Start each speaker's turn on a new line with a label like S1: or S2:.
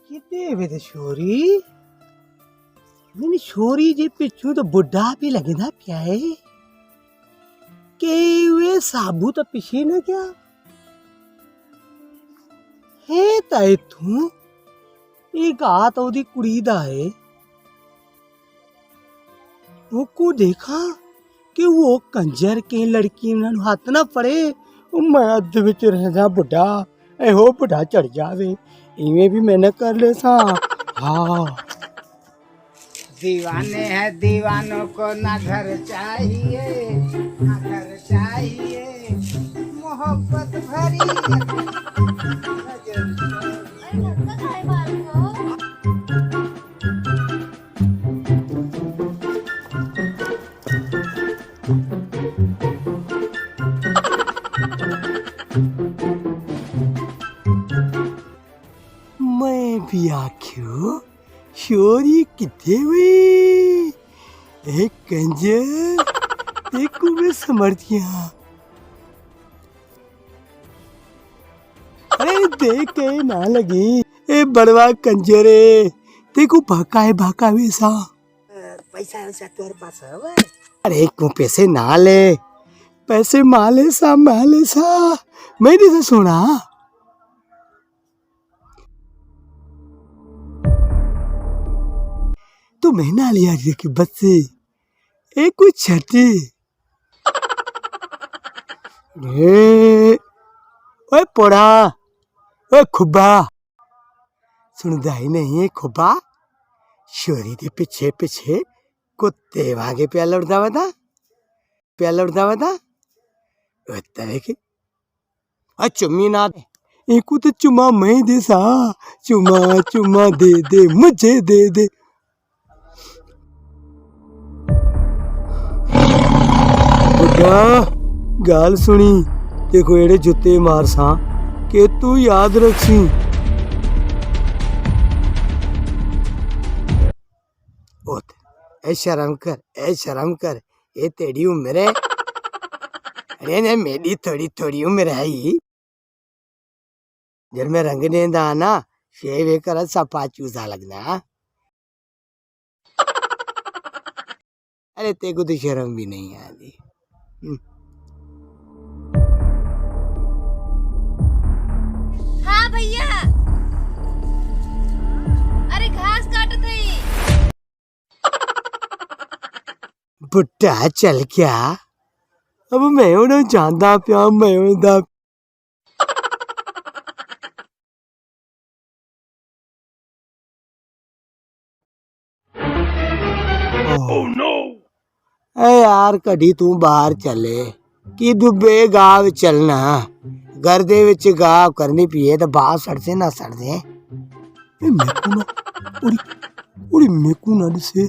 S1: किते वे ते छोरी मैंने छोरी जे पिछू तो बुढ़ा भी लगेदा क्या है के वे साबू तो पिछे ना क्या है ताए तू एक आत ओदी कुड़ी दा है वो को देखा कि वो कंजर के लड़की नाल हाथ ना पड़े मैं अद विच रह जा बुढ़ा ए हो बुढ़ा चढ़ जावे इवें भी मैंने कर ले सा हाँ
S2: दीवाने हैं दीवानों को ना घर चाहिए ना घर चाहिए मोहब्बत भरी
S1: मैं भी आख्यो छोरी किथे हुई एक कंजर एक को मैं समर्थिया अरे देख के ना लगी ए बड़वा कंजरे देखो भाका वैसा
S2: पैसा वैसा तेरे पास है
S1: अरे को पैसे ना ले पैसे माले सा मैंने से सुना तो महीना लिया कि बच्चे एक कुछ छठी ओए पोड़ा ओए खुब्बा सुनदा ही नहीं है खुब्बा छोरी दे पीछे पीछे कुत्ते वागे प्या लड़दा वदा तरे के चुम्मी ना दे एक तो चुम्मा मैं दे सा चुम्मा दे मुझे दे गाल सुनी देखो एड़े जुत्ते मार सा के तू याद रखसी ए शर्म कर ये तेरी उम्र है अरे ने मेरी थोड़ी उम्र है ही जब मैं रंग ने दाना शेव कर सपा चूसा लगना अरे तेको तो शर्म भी नहीं आती
S3: हाँ भैया अरे घास काट थी
S1: बुढ़ा चल क्या अब मैं उन्हें जानदा पिया मैं उन्हें ए यार कड़ी तू बाहर चले कि दुबे गाव चलना घर दे विच गाव करनी पिए तो बाहर सड़ से ना सड़ दे मेकू ना उड़ी मेकू ना से